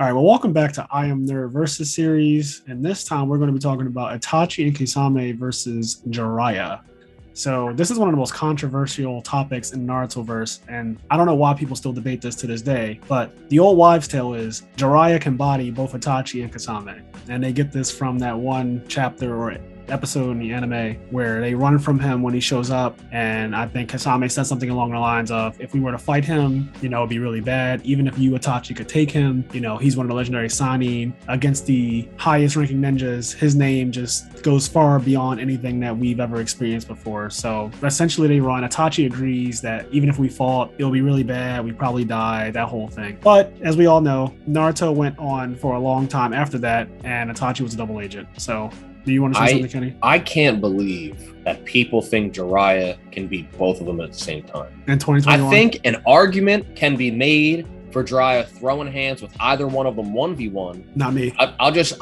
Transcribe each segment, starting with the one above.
All right, well, welcome back to IMNerd versus series, and this time we're going to be talking about Itachi and Kisame versus Jiraya. So this is one of the most controversial topics in Naruto-verse, and I don't know why people still debate this to this day, but the old wives' tale is Jiraya can body both Itachi and Kisame, and they get this from that one chapter or episode in the anime where they run from him when he shows up, and I think Kasame said something along the lines of, if we were to fight him, it'd be really bad. Even if you, Itachi, could take him, he's one of the legendary Sannin against the highest ranking ninjas. His name just goes far beyond anything that we've ever experienced before. So essentially they run. Itachi agrees that even if we fought, it'll be really bad, we'd probably die, that whole thing. But as we all know, Naruto went on for a long time after that, and Itachi was a double agent. So do you want to say something, Kenny? I can't believe that people think Jiraiya can beat both of them at the same time. In 2021? I think an argument can be made for Jiraiya throwing hands with either one of them 1v1. Not me. I'll just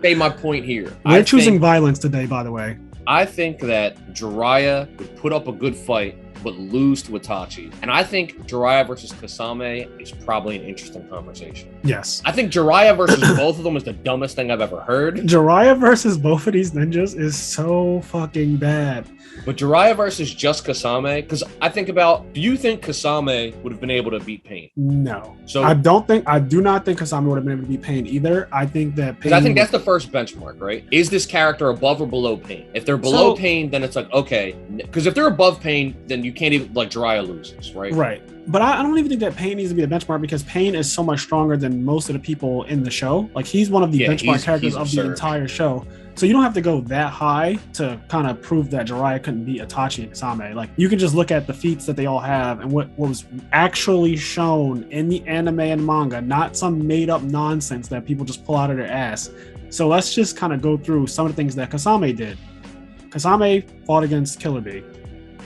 say my point here. We're choosing violence today, by the way. I think that Jiraiya would put up a good fight but lose to Itachi. And I think Jiraiya versus Kisame is probably an interesting conversation. Yes. I think Jiraiya versus both of them is the dumbest thing I've ever heard. Jiraiya versus both of these ninjas is so fucking bad. But Jiraiya versus just Kisame, because do you think Kisame would have been able to beat Pain? No. So I do not think Kisame would have been able to beat Pain either. I think that Pain... I think that's the first benchmark, right? Is this character above or below Pain? If they're below Pain, then it's like, okay. Because if they're above Pain, then you can't even, Jiraiya loses, right? Right. But I don't even think that Pain needs to be the benchmark, because Pain is so much stronger than most of the people in the show. He's one of the benchmark characters of the entire show. So you don't have to go that high to kind of prove that Jiraiya couldn't beat Itachi and Kisame. You can just look at the feats that they all have and what was actually shown in the anime and manga, not some made up nonsense that people just pull out of their ass. So let's just kind of go through some of the things that Kisame did. Kisame fought against Killer Bee.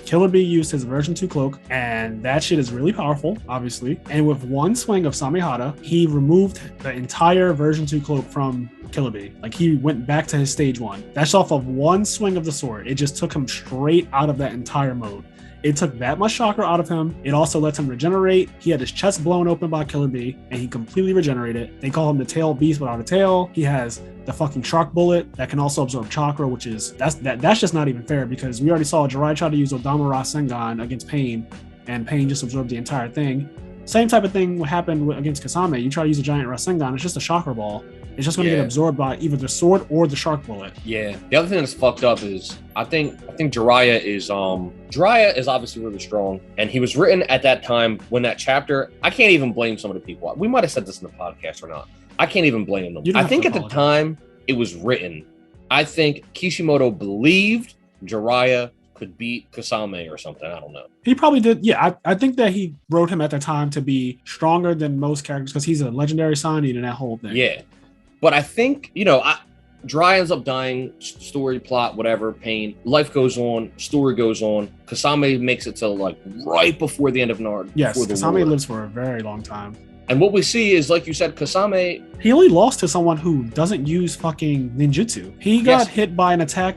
Killer Bee used his version 2 cloak, and that shit is really powerful, obviously. And with one swing of Samehada, he removed the entire version 2 cloak from Killer Bee. He went back to his stage 1. That's off of one swing of the sword. It just took him straight out of that entire mode. It took that much chakra out of him. It also lets him regenerate. He had his chest blown open by Killer Bee, and he completely regenerated. They call him the tail beast without a tail. He has the fucking shark bullet that can also absorb chakra, which is that's just not even fair, because we already saw Jiraiya try to use Odama Rasengan against Pain, and Pain just absorbed the entire thing. Same type of thing happened against Kisame. You try to use a giant Rasengan, it's just a chakra ball. It's just going to get absorbed by either the sword or the shark bullet. Yeah. The other thing that's fucked up is I think Jiraiya is obviously really strong, and he was written at that time when that chapter. I can't even blame some of the people. We might have said this in the podcast or not. I can't even blame them. I think at the time it was written, I think Kishimoto believed Jiraiya could beat Kisame or something. I don't know. He probably did. Yeah, I think that he wrote him at the time to be stronger than most characters because he's a legendary Sannin and that whole thing. Yeah. But I think, Jiraiya ends up dying, story, plot, whatever, Pain. Life goes on, story goes on. Kisame makes it to right before the end of Naruto. Yes, Kisame lives for a very long time. And what we see is, like you said, Kisame... He only lost to someone who doesn't use fucking ninjutsu. He got hit by an attack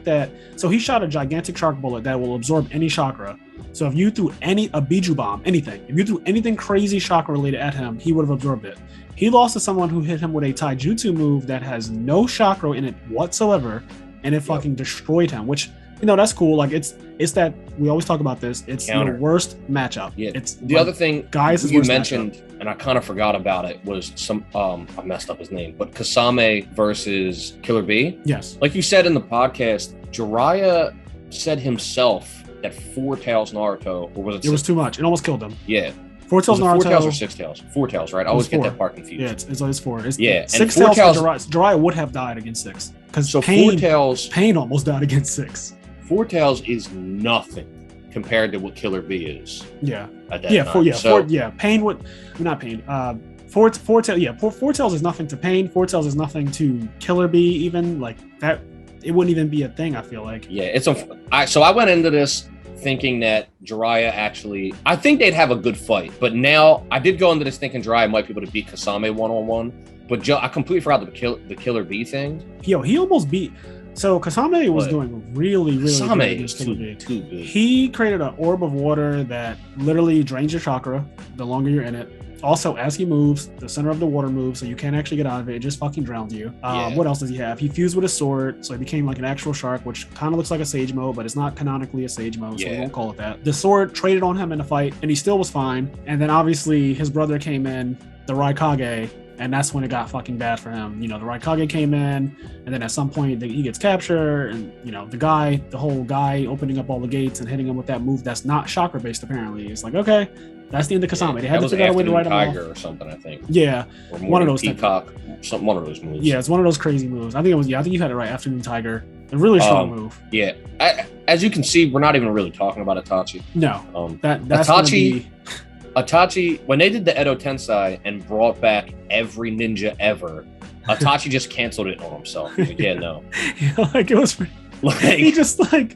so he shot a gigantic shark bullet that will absorb any chakra. So if you threw a Biju bomb, anything, if you threw anything crazy chakra related at him, he would have absorbed it. He lost to someone who hit him with a taijutsu move that has no chakra in it whatsoever, and it fucking destroyed him, which, that's cool. It's that we always talk about this. It's the worst matchup. Yeah. It's the other thing guys you mentioned, and I kind of forgot about it, was I messed up his name, but Kisame versus Killer Bee. Yes. Like you said in the podcast, Jiraiya said himself that 4 Tails Naruto, or was it? It was too much. It almost killed him. Yeah. 4 Tails Naruto. 4 Tails or 6 Tails? 4 Tails, right? I always get that part confused. Yeah, it's 4. It's 6 Tails for Jiraiya would have died against 6. Because 4 Tails... Pain almost died against 6. 4 Tails is nothing compared to what Killer Bee is. Yeah. At that time. Pain would... Not Pain. 4 Tails is nothing to Pain. 4 Tails is nothing to Killer Bee, even. That... It wouldn't even be a thing, I feel like. Yeah, so I went into this thinking that Jiraiya actually, I think they'd have a good fight, but now I did go into this thinking Jiraiya might be able to beat Kisame one-on-one, but I completely forgot the Killer Bee thing. Yo, he almost beat... So Kisame was doing really, really good against Killer Bee. Too good. He created an orb of water that literally drains your chakra the longer you're in it. Also, as he moves, the center of the water moves, so you can't actually get out of it. It just fucking drowns you. What else does he have? He fused with a sword, so he became like an actual shark, which kind of looks like a Sage mode, but it's not canonically a Sage mode, so we won't call it that. The sword traded on him in a fight, and he still was fine. And then obviously his brother came in, the Raikage, and that's when it got fucking bad for him. You know, the Raikage came in, and then at some point he gets captured, and you know, the whole guy opening up all the gates and hitting him with that move that's not chakra based apparently. It's like, okay, that's the end of Kisame. They had to figure out a way to write him off. Or something, I think. Yeah, or one of those Peacock, one of those moves. Yeah, it's one of those crazy moves. I think it was. Yeah, I think you had it right. Afternoon Tiger, a really strong move. Yeah, as you can see, we're not even really talking about Itachi. No, that's Itachi, when they did the Edo Tensei and brought back every ninja ever, Itachi just canceled it on himself. He was like, yeah, no. Like, it was like, he just like,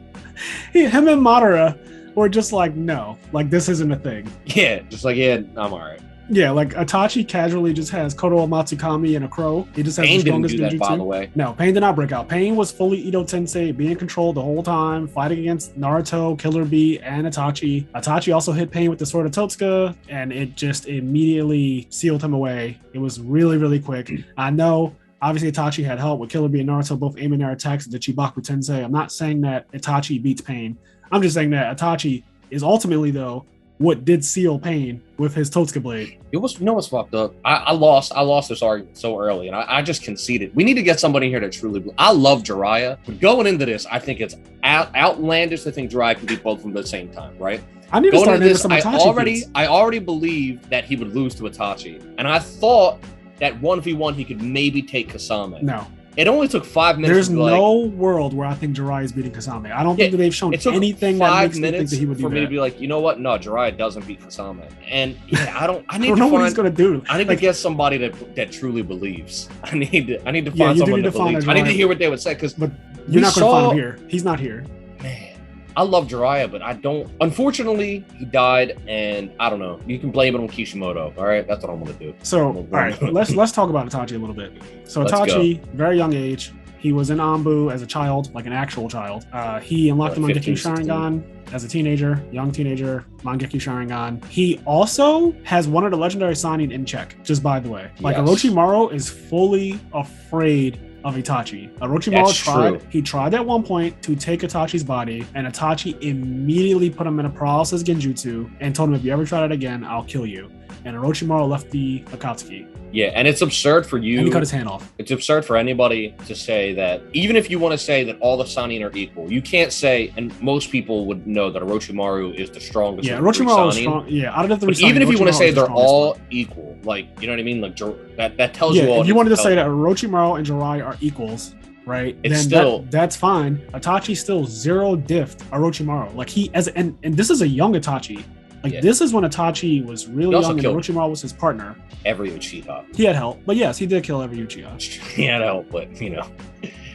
him and Madara were just like, no, like, this isn't a thing. Yeah, just like, yeah, I'm all right. Yeah, like Itachi casually just has Kodo Matsukami and a crow. He just has Pain the strongest didn't do that, by the way. No, Pain did not break out. Pain was fully Edo Tensei, being controlled the whole time, fighting against Naruto, Killer Bee, and Itachi. Itachi also hit Pain with the Sword of Totsuka, and it just immediately sealed him away. It was really, really quick. I know, obviously Itachi had help with Killer Bee and Naruto both aiming their attacks at the Chibaku Tensei. I'm not saying that Itachi beats Pain. I'm just saying that Itachi is ultimately, though, what did seal Pain with his Totsuka blade. It was, you know what's fucked up? I lost this argument so early, and I just conceded. We need to get somebody here that truly. I love Jiraiya, but going into this, I think it's outlandish to think Jiraiya can beat both of them at the same time, right? I need to start naming some Itachi. I already believed that he would lose to Itachi, and I thought that 1v1 he could maybe take Kisame. No. It only took 5 minutes. There's no world where I think Jiraiya is beating Kisame. I don't think that they've shown anything that makes me think that he would do that. For me to be like, you know what? No, Jiraiya doesn't beat Kisame. And yeah, I don't know what he's gonna do. I need to get somebody that truly believes. I need to find someone that believes. I need to hear what they would say, because you're not gonna find him here. He's not here. Man, I love Jiraiya, but I don't. Unfortunately, he died, and I don't know. You can blame it on Kishimoto. All right, that's what I'm gonna do. So, all right, let's talk about Itachi a little bit. So, Itachi, very young age, he was in Anbu as a child, like an actual child. He unlocked the Mangekyo Sharingan as a teenager, young teenager, Mangekyo Sharingan. He also has one of the legendary Sannin in check. Just by the way, like Orochimaru is fully afraid of Itachi. Orochimaru tried at one point to take Itachi's body, and Itachi immediately put him in a paralysis genjutsu and told him, if you ever try that again, I'll kill you. And Orochimaru left the Akatsuki. Yeah, and it's absurd for you. And he cut his hand off. It's absurd for anybody to say that, even if you want to say that all the Sannin are equal, you can't say, and most people would know that Orochimaru is the strongest. Yeah, Orochimaru is strong. Yeah, out of the three Sannin, even if you want to say they're all equal, like, you know what I mean? Like, that tells you all. If you wanted to say that Orochimaru and Jiraiya are equals, right? It's then still that's fine. Itachi still zero diffed Orochimaru. Like, and this is a young Itachi. Like, this is when Itachi was really young, and Orochimaru was his partner. Every Uchiha. He had help, but yes, he did kill every Uchiha. He had help, but you know.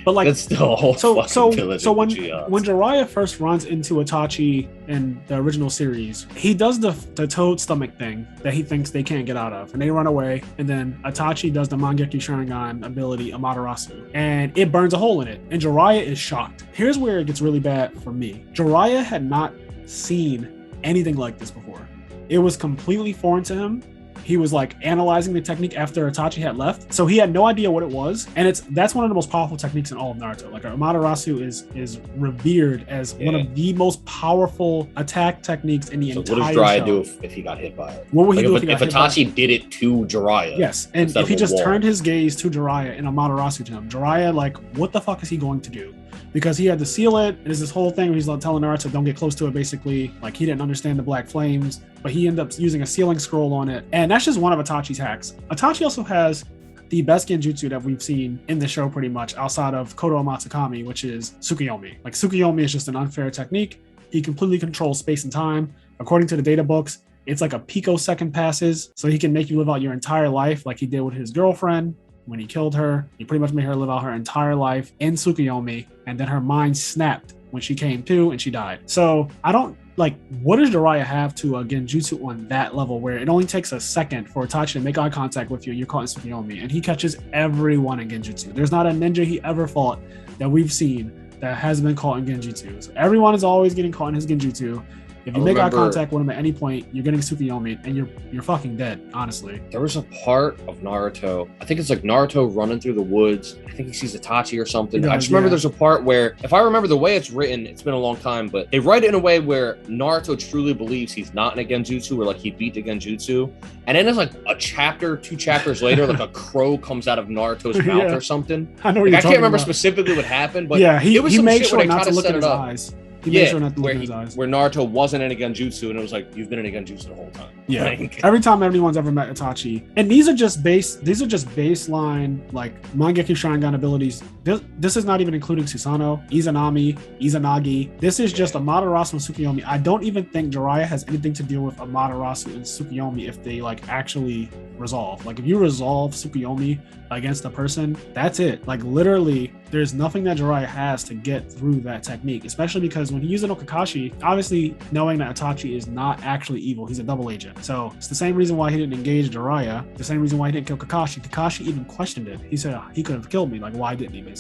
But like, that's still a whole fucking village. So when Jiraiya first runs into Itachi in the original series, he does the toad stomach thing that he thinks they can't get out of, and they run away. And then Itachi does the Mangekyo Sharingan ability Amaterasu, and it burns a hole in it. And Jiraiya is shocked. Here's where it gets really bad for me. Jiraiya had not seen anything like this before. It was completely foreign to him. He was like analyzing the technique after Itachi had left, so he had no idea what it was. And that's one of the most powerful techniques in all of Naruto. Like, Amaterasu is revered as one of the most powerful attack techniques in the entire show. So what does Jiraiya do if he got hit by it? What would he do if Itachi did it to Jiraiya? Yes, and if he just turned his gaze to Jiraiya and Amaterasu to him, Jiraiya, like, what the fuck is he going to do? Because he had to seal it. There's this whole thing where he's like telling Naruto, don't get close to it, basically. Like, he didn't understand the black flames, but he ended up using a sealing scroll on it. And that's just one of Itachi's hacks. Itachi also has the best genjutsu that we've seen in the show, pretty much, outside of Kodo Matsukami, which is Tsukuyomi. Like, Tsukuyomi is just an unfair technique. He completely controls space and time. According to the data books, it's like a picosecond passes, so he can make you live out your entire life like he did with his girlfriend. When he killed her, he pretty much made her live out her entire life in Tsukuyomi, and then her mind snapped when she came to and she died. So I don't, like, what does Jiraiya have to genjutsu on that level where it only takes a second for Itachi to make eye contact with you and you're caught in Tsukuyomi, and he catches everyone in genjutsu. There's not a ninja he ever fought that we've seen that has been caught in genjutsu. So everyone is always getting caught in his genjutsu. If you make eye contact with him at any point, you're getting Tsukuyomi, and you're fucking dead, honestly. There was a part of Naruto, I think it's like Naruto running through the woods. I think he sees Itachi or something. I just remember there's a part where, if I remember the way it's written, it's been a long time, but they write it in a way where Naruto truly believes he's not in a genjutsu, or like he beat the genjutsu. And then there's like a chapter, 2 chapters later, like a crow comes out of Naruto's mouth or something. I know. Like, I can't remember specifically what happened, but it was he made sure not to look in his eyes. He made sure not to look in his eyes. Where Naruto wasn't in a genjutsu, and it was like, you've been in a genjutsu the whole time. Yeah. Like, every time anyone's ever met Itachi, and these are just baseline like Mangekyo Sharingan abilities. This is not even including Susanoo, Izanagi. This is just Amaterasu and Tsukuyomi. I don't even think Jiraiya has anything to deal with Amaterasu and Tsukuyomi if they like actually resolve. Like if you resolve Tsukuyomi against a person, that's it. Like literally, there's nothing that Jiraiya has to get through that technique, especially because when he uses no Kakashi, obviously knowing that Itachi is not actually evil, he's a double agent. So it's the same reason why he didn't engage Jiraiya, the same reason why he didn't kill Kakashi. Kakashi even questioned it. He said he could have killed me. Like why didn't he basically?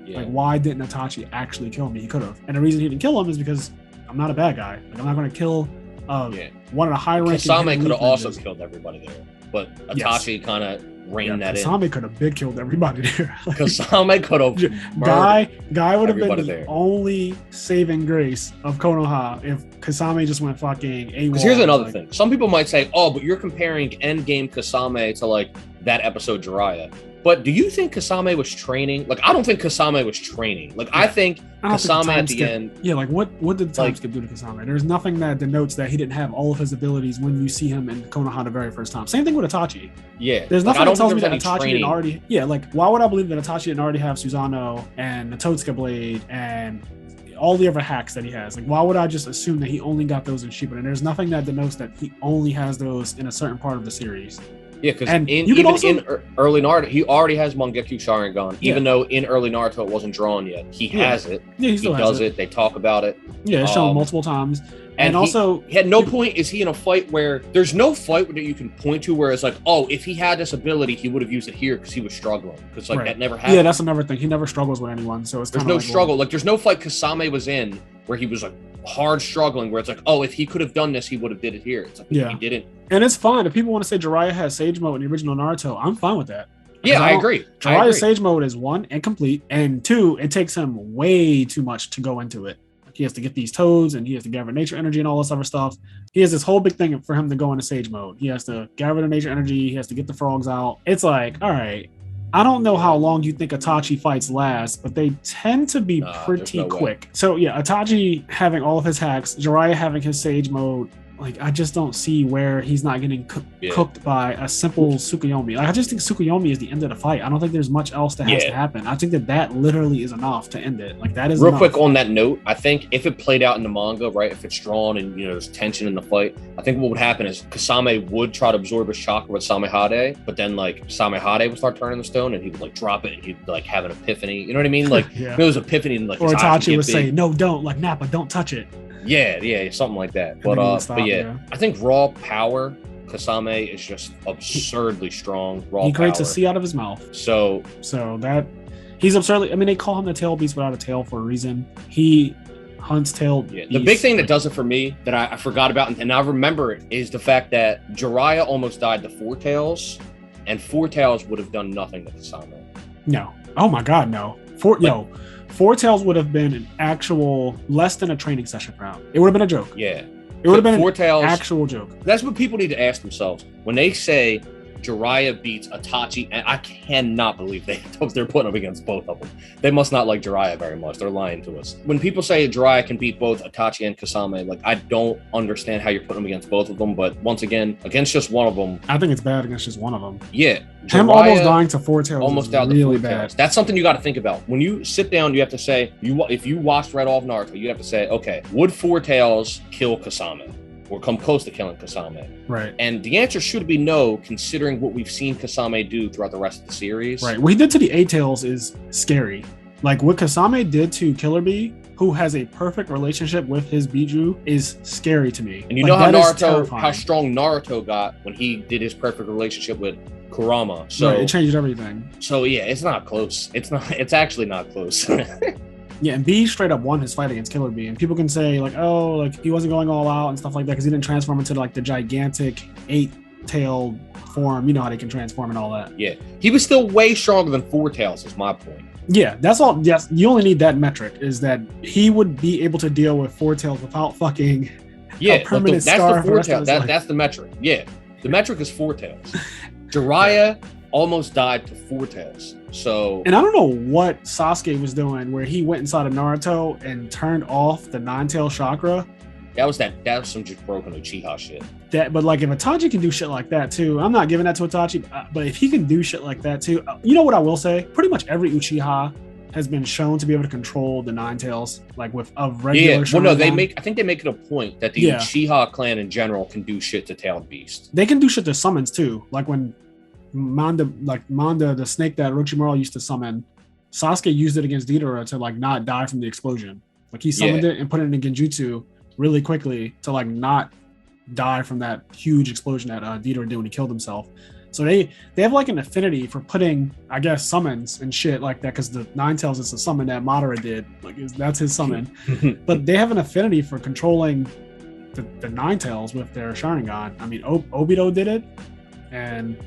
Yeah. Like why didn't Itachi actually kill me? He could have. And the reason he didn't kill him is because I'm not a bad guy. Like I'm not going to kill one of the high ranking. Kasame could have also killed everybody there, but Itachi kind of reined that Kasame could have big killed everybody there. Like, Kasame could have Guy would have been the only saving grace of Konoha if Kasame just went fucking AWOL. Because here's another thing. Some people might say, oh, but you're comparing Endgame Kasame to like that episode Jiraiya. But do you think Kasame was training? Like, I don't think Kasame was training. Like, I think Kasame at the end... Yeah, like, what did the time skip do to Kasame? There's nothing that denotes that he didn't have all of his abilities when you see him in Konoha the very first time. Same thing with Itachi. Yeah. There's nothing that tells me that Itachi didn't already... Yeah, like, why would I believe that Itachi didn't already have Susanoo and the Totsuka Blade and all the other hacks that he has? Like, why would I just assume that he only got those in Shippuden? There's nothing that denotes that he only has those in a certain part of the series. Yeah, because in early Naruto, he already has Mangekyo Sharingan. Even though in early Naruto it wasn't drawn yet, he has it. Yeah, he does it. They talk about it. Yeah, it's shown multiple times. And also, he at no point is he in a fight where there's no fight that you can point to where it's like, oh, if he had this ability, he would have used it here because he was struggling. Because like that never happened. Yeah, that's another thing. He never struggles with anyone, so it's there's no struggle. Like there's no fight Kasame was in where he was like hard struggling, where it's like, oh, if he could have done this, he would have did it here. It's like he didn't. And it's fine if people want to say Jiraiya has Sage Mode in the original Naruto. I'm fine with that. Yeah, I agree. Jiraiya's Sage Mode is 1, incomplete, and 2, it takes him way too much to go into it. He has to get these toads, and he has to gather nature energy and all this other stuff. He has this whole big thing for him to go into Sage Mode. He has to gather the nature energy. He has to get the frogs out. It's like, all right, I don't know how long you think Itachi fights last, but they tend to be pretty quick. So yeah, Itachi having all of his hacks, Jiraiya having his Sage Mode, like I just don't see where he's not getting cooked by a simple Tsukuyomi. Like I just think Tsukuyomi is the end of the fight. I don't think there's much else that has to happen. I think that literally is enough to end it. Like that is real quick on that note. I think if it played out in the manga, right, if it's drawn and there's tension in the fight, I think what would happen is Kasame would try to absorb his chakra with Samehade, but then like Samehade would start turning the stone and he would like drop it and he'd like have an epiphany. You know what I mean? Like it was epiphany and like or Itachi would say, no, don't, like Nappa, don't touch it. Yeah, something like that. But yeah, I think raw power, Kasame is just absurdly strong. Raw he creates power. A sea out of his mouth. So that he's absurdly. I mean, they call him the tail beast without a tail for a reason. He hunts tail. Yeah, the big thing that does it for me that I forgot about and I remember it is the fact that Jiraiya almost died to Four Tails, and Four Tails would have done nothing to Kasame. No. Oh my God, no. Four Tails would have been an actual less than a training session for him. It would have been a joke. Yeah. It would have been Four Tails, an actual joke. That's what people need to ask themselves. When they say Jiraiya beats Itachi, and I cannot believe they're putting up against both of them. They must not like Jiraiya very much. They're lying to us. When people say Jiraiya can beat both Itachi and Kisame, like I don't understand how you're putting them against both of them. But once again, against just one of them, I think it's bad against just one of them. Yeah, Jiraiya, him almost dying to Four Tails, almost out really bad. Tails. That's something you got to think about when you sit down. You have to say, if you watched Red Off Naruto, you have to say, okay, would Four Tails kill Kisame? Or come close to killing Kisame. Right. And the answer should be no, considering what we've seen Kisame do throughout the rest of the series. Right. What he did to the A-Tails is scary. Like what Kisame did to Killer Bee, who has a perfect relationship with his Biju, is scary to me. And you know how strong Naruto got when he did his perfect relationship with Kurama. So right, it changed everything. So yeah, it's not close. It's actually not close. Yeah, and B straight up won his fight against Killer Bee, and people can say like, oh, like he wasn't going all out and stuff like that because he didn't transform into like the gigantic 8-tailed form. You know how they can transform and all that. Yeah, he was still way stronger than 4 tails. Is my point. Yeah, that's all. Yes, you only need that metric is that he would be able to deal with 4 tails without fucking a permanent scar. That's the 4 tails. That's the metric. Yeah, the metric is 4 tails. Jiraiya almost died to 4 tails. So, and I don't know what Sasuke was doing where he went inside of Naruto and turned off the 9-tail chakra. That was some just broken Uchiha shit. But like if Itachi can do shit like that too, I'm not giving that to Itachi, but if he can do shit like that too, you know what I will say? Pretty much every Uchiha has been shown to be able to control the 9 tails, like with a regular. Yeah, well, no, I think they make it a point that the Uchiha clan in general can do shit to Tailed Beast. They can do shit to summons too, like when Manda, the snake that Orochimaru used to summon, Sasuke used it against Deidara to like not die from the explosion. Like he summoned it and put it in Genjutsu really quickly to like not die from that huge explosion that Deidara did when he killed himself. So they have like an affinity for putting, I guess, summons and shit like that because the 9 tails is a summon that Madara did. Like that's his summon. But they have an affinity for controlling the 9 tails with their Sharingan. I mean, Obito did it, and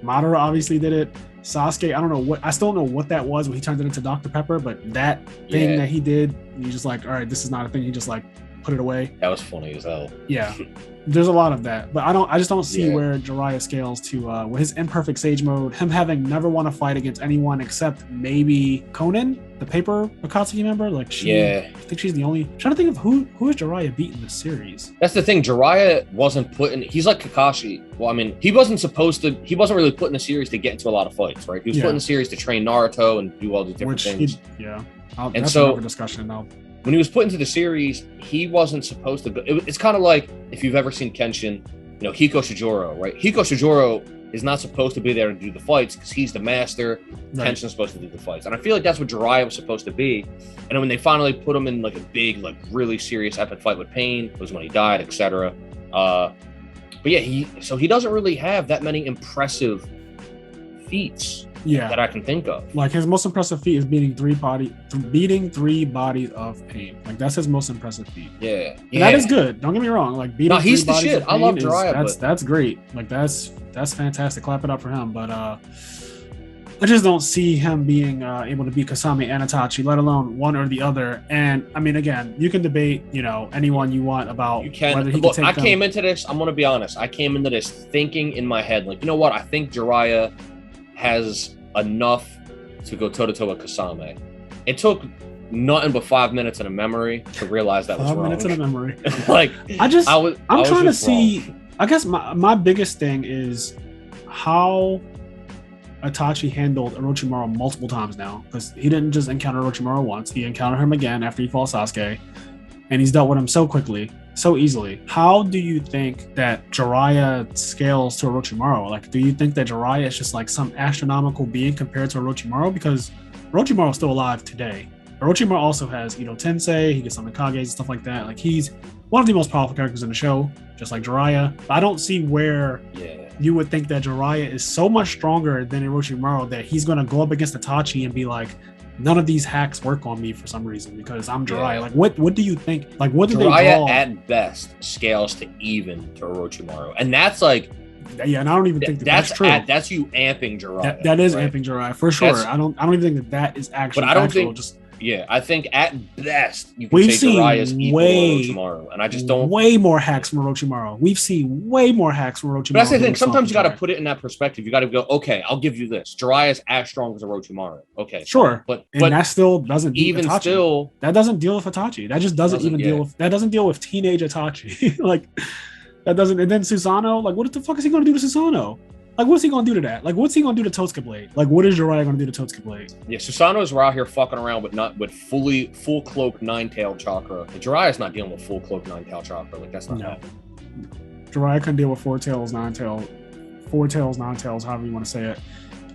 Madara obviously did it. Sasuke, I still don't know what that was when he turned it into Dr. Pepper, but that thing that he did, he's just like, all right, this is not a thing. He just like put it away. That was funny as hell. Yeah. There's a lot of that, but I just don't see where Jiraiya scales to with his imperfect sage mode, him having never won a fight against anyone except maybe Conan, the paper Akatsuki member. Like I think she's the only. I'm trying to think of who has Jiraiya beat in the series. That's the thing. Jiraiya wasn't put in. He's like Kakashi. Well, I mean, he wasn't really put in the series to get into a lot of fights, right? He was put in the series to train Naruto and do all the different things. That's another discussion though. When he was put into the series, he wasn't supposed to. It's kind of like if you've ever seen Kenshin, Hiko Shijuro, right? Hiko Shijuro is not supposed to be there to do the fights because he's the master. Right. Kenshin's supposed to do the fights, and I feel like that's what Jiraiya was supposed to be. And when they finally put him in like a big, like really serious epic fight with Pain, was when he died, etc. But yeah, he doesn't really have that many impressive feats. That I can think of. Like his most impressive feat is beating 3 bodies of Pain. Like that's his most impressive feat. Yeah. And that is good. Don't get me wrong. Like beating 3 he's the bodies shit. of Pain I love Jiraiya. That's great. Like that's fantastic. Clap it up for him. But I just don't see him being able to beat Kisame and Itachi, let alone one or the other. And I mean, again, you can debate, anyone you want about whether he can take them. Came into this. I'm gonna be honest. I came into this thinking in my head, like, you know what? I think Jiraiya has enough to go toe-to-toe with Kisame. It took nothing but 5 minutes in a memory to realize that was wrong. 5 minutes in a memory. Like, I'm trying to see wrong. I guess my biggest thing is how Itachi handled Orochimaru multiple times now, because he didn't just encounter Orochimaru once. He encountered him again after he fought Sasuke, and he's dealt with him so quickly, so easily. How do you think that Jiraiya scales to Orochimaru? Like, do you think that Jiraiya is just like some astronomical being compared to Orochimaru? Because Orochimaru is still alive today. Orochimaru also has Ito Tensei, he gets some Kages and stuff like that. Like, he's one of the most powerful characters in the show, just like Jiraiya. I don't see where you would think that Jiraiya is so much stronger than Orochimaru that he's going to go up against Itachi and be like, none of these hacks work on me for some reason because I'm Jiraiya. Like, what do you think? Like, what do Jiraiya they draw? At best scales to even to Orochimaru, and that's like, and I don't even think that's true. That's you amping Jiraiya. That is amping Jiraiya for sure. I don't even think that is actually. But I don't think. I think at best you can say Jiraiya's equal to Orochimaru, and I just don't. Way more hacks from Orochimaru. We've seen way more hacks from Orochimaru. But that's the thing. Sometimes you got to put it in that perspective. You got to go, okay, I'll give you this. Jiraiya's as strong as Orochimaru. Okay, sure, but that still doesn't even Itachi. Still that doesn't deal with Itachi. That just doesn't even deal with that. Doesn't deal with teenage Itachi. Like that doesn't. And then Susanoo. Like, what the fuck is he going to do to Susanoo? Like, what's he going to do to that? Like, what's he going to do to Totsuka Blade? Like, what is Jiraiya going to do to Totsuka Blade? Yeah, Susanoo's out here fucking around with full cloak 9-tailed chakra. And Jiraiya's not dealing with full cloak 9-tailed chakra. Like, that's not happening. Jiraiya couldn't deal with 4 tails, 9 tails, however you want to say it.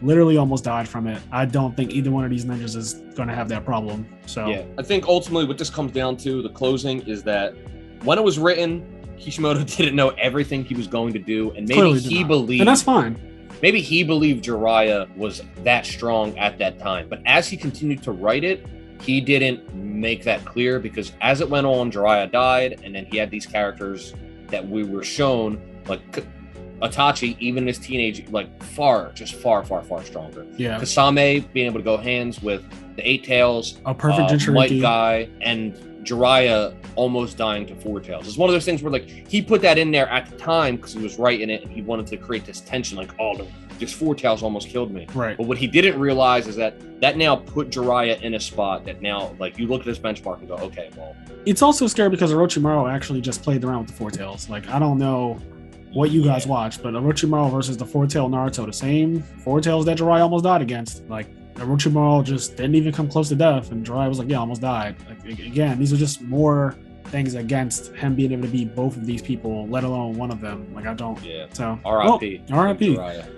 Literally almost died from it. I don't think either one of these ninjas is going to have that problem. So yeah, I think ultimately what this comes down to, the closing, is that when it was written, Kishimoto didn't know everything he was going to do, and maybe he believed, and that's fine. Maybe he believed Jiraiya was that strong at that time, but as he continued to write it, he didn't make that clear, because as it went on, Jiraiya died, and then he had these characters that we were shown, like Itachi, even in his teenage, like far stronger. Yeah. Kisame being able to go hands with the Eight Tails, a perfect Jinchuriki. Might Guy, and Jiraiya almost dying to Four Tails. It's one of those things where, like, he put that in there at the time because he was writing it and he wanted to create this tension, like, oh, this Four Tails almost killed me. Right. But what he didn't realize is that now put Jiraiya in a spot that now, like, you look at this benchmark and go, okay, well. It's also scary because Orochimaru actually just played around with the Four Tails. Like, I don't know what you guys watch, but Orochimaru versus the Four Tail Naruto, the same Four Tails that Jiraiya almost died against. Like, Orochimaru just didn't even come close to death, and Jiraiya was like, yeah, almost died. Like, again, these are just more things against him being able to beat both of these people, let alone one of them. Like, I don't. Yeah. So, R.I.P. R.I.P. Jiraiya.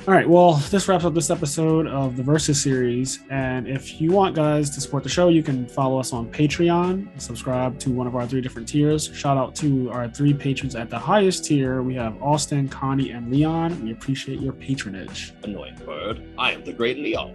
All right, well, this wraps up this episode of the Versus series. And if you want guys to support the show, you can follow us on Patreon, subscribe to one of our 3 different tiers. Shout out to our 3 patrons at the highest tier. We have Austin, Connie, and Leon. We appreciate your patronage. Annoying bird. I am the great Leon.